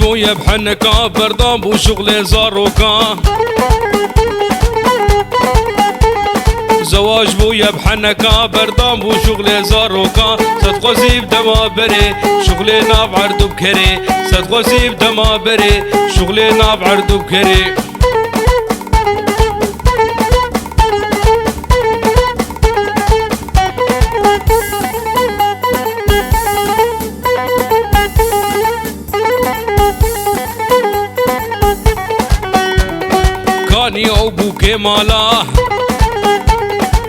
بويا بحنكا بردان بو شغل زاروكا زواج بويا بحنكا بردان بو شغل زاروكا صدقو زيب دما بري شغل ناب عردو بكري صدقو زيب دما بري شغل ناب عردو بكري كاني او بوكي مالا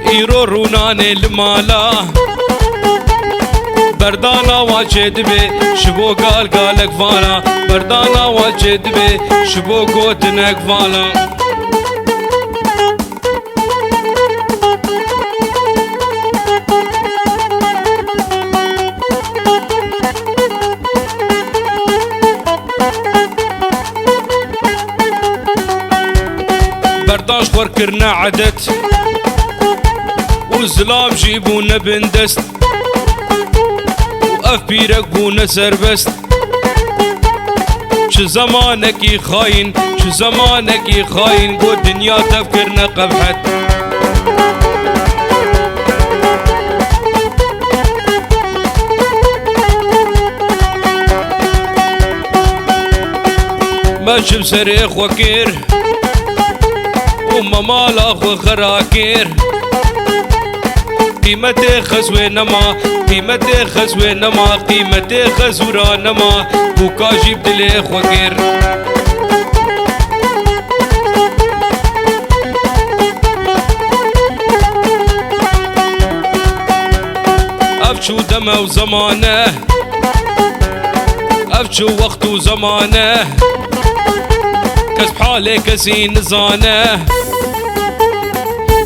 ايرو روناني المالا بردانا واجد بي شبو قالك فانا بردانا واجد بي شبو قوتنك فانا برداش خور كرنا عدت وزلام جيبونا بندست وقف بيرك بونا سربست شو زمانك خاين شو زمانك خاين قو الدنيا تفكرنا قبحت ماشي بسريخ وكير وما مال اخو خراكير قيمتي خزوة نما قيمتي خزوة نما قيمتي خزورا نما بوكا جيب دلي خوكير افشو دما وزمانه افشو وقت وزمانه كسب حالي كسي نزانه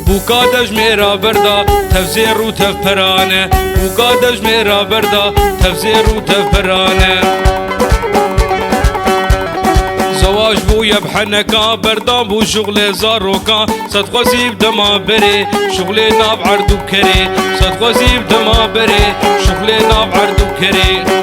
بوكا دجميرا بردا تفزير وتفرانه بوكا دجميرا بردا تفزير وتفرانه زواج بويا بحنكا بردان بو شغل زاروكا صدقو زيب دما بري شغل ناب عردو بكري صدقو زيب دما بري شغل ناب عردو بكري